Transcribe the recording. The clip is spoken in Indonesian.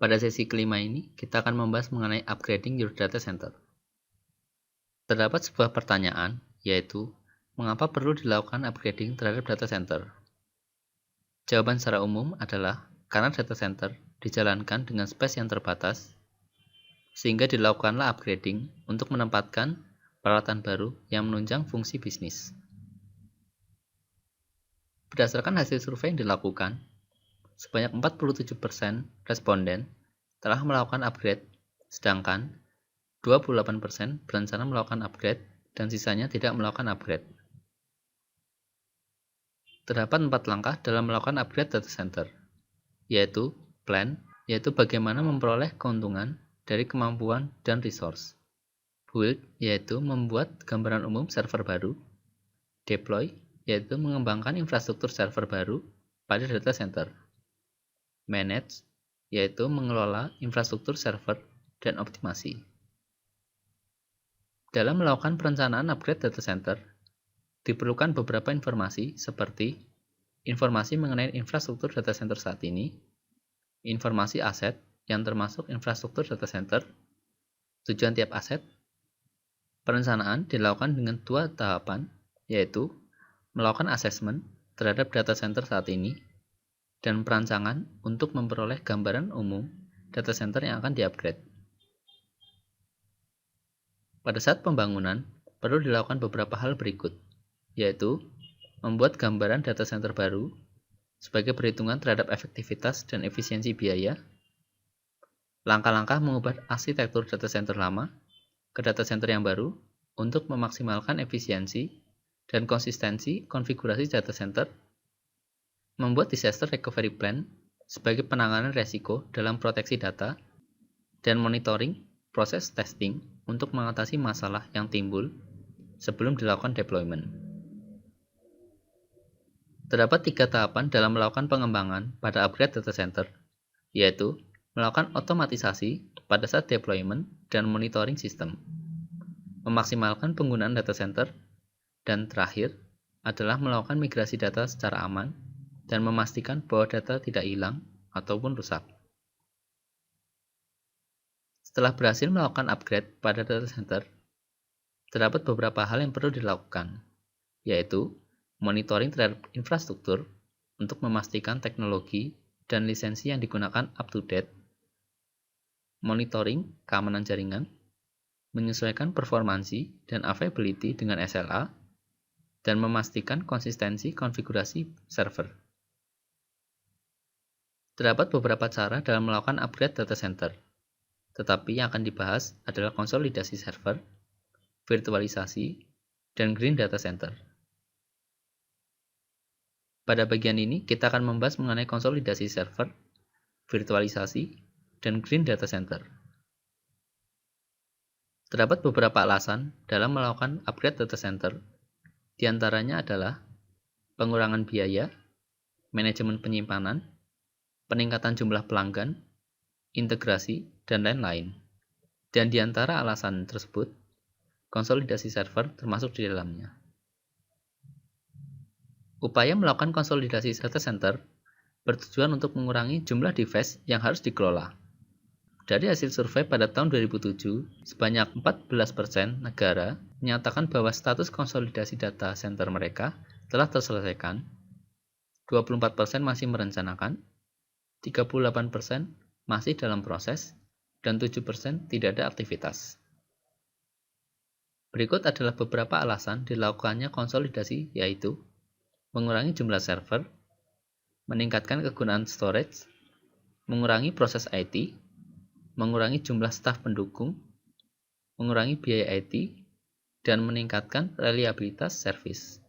Pada sesi kelima ini, kita akan membahas mengenai upgrading your data center. Terdapat sebuah pertanyaan, yaitu, mengapa perlu dilakukan upgrading terhadap data center? Jawaban secara umum adalah karena data center dijalankan dengan space yang terbatas, sehingga dilakukanlah upgrading untuk menempatkan peralatan baru yang menunjang fungsi bisnis. Berdasarkan hasil survei yang dilakukan, sebanyak 47% responden telah melakukan upgrade, sedangkan 28% berencana melakukan upgrade dan sisanya tidak melakukan upgrade. Terdapat 4 langkah dalam melakukan upgrade data center, yaitu plan, yaitu bagaimana memperoleh keuntungan dari kemampuan dan resource. Build, yaitu membuat gambaran umum server baru. Deploy, yaitu mengembangkan infrastruktur server baru pada data center. Manage, yaitu mengelola infrastruktur server dan optimasi. Dalam melakukan perencanaan upgrade data center, diperlukan beberapa informasi seperti informasi mengenai infrastruktur data center saat ini, informasi aset yang termasuk infrastruktur data center, tujuan tiap aset. Perencanaan dilakukan dengan 2 tahapan, yaitu melakukan assessment terhadap data center saat ini, dan perancangan untuk memperoleh gambaran umum data center yang akan di-upgrade. Pada saat pembangunan, perlu dilakukan beberapa hal berikut, yaitu membuat gambaran data center baru sebagai perhitungan terhadap efektivitas dan efisiensi biaya, langkah-langkah mengubah arsitektur data center lama ke data center yang baru untuk memaksimalkan efisiensi dan konsistensi konfigurasi data center, membuat disaster recovery plan sebagai penanganan resiko dalam proteksi data, dan monitoring proses testing untuk mengatasi masalah yang timbul sebelum dilakukan deployment. Terdapat 3 tahapan dalam melakukan pengembangan pada upgrade data center, yaitu melakukan otomatisasi pada saat deployment dan monitoring sistem, memaksimalkan penggunaan data center, dan terakhir adalah melakukan migrasi data secara aman dan memastikan bahwa data tidak hilang ataupun rusak. Setelah berhasil melakukan upgrade pada data center, terdapat beberapa hal yang perlu dilakukan, yaitu monitoring terhadap infrastruktur untuk memastikan teknologi dan lisensi yang digunakan up to date, monitoring keamanan jaringan, menyesuaikan performansi dan availability dengan SLA, dan memastikan konsistensi konfigurasi server. Terdapat beberapa cara dalam melakukan upgrade data center, tetapi yang akan dibahas adalah konsolidasi server, virtualisasi, dan green data center. Pada bagian ini, kita akan membahas mengenai konsolidasi server, virtualisasi, dan green data center. Terdapat beberapa alasan dalam melakukan upgrade data center. Di antaranya adalah pengurangan biaya, manajemen penyimpanan, peningkatan jumlah pelanggan, integrasi, dan lain-lain. Dan di antara alasan tersebut, konsolidasi server termasuk di dalamnya. Upaya melakukan konsolidasi data center bertujuan untuk mengurangi jumlah device yang harus dikelola. Dari hasil survei pada tahun 2007, sebanyak 14% negara menyatakan bahwa status konsolidasi data center mereka telah terselesaikan, 24% masih merencanakan, 38% masih dalam proses, dan 7% tidak ada aktivitas. Berikut adalah beberapa alasan dilakukannya konsolidasi, yaitu mengurangi jumlah server, meningkatkan kegunaan storage, mengurangi proses IT, mengurangi jumlah staf pendukung, mengurangi biaya IT, dan meningkatkan reliabilitas servis.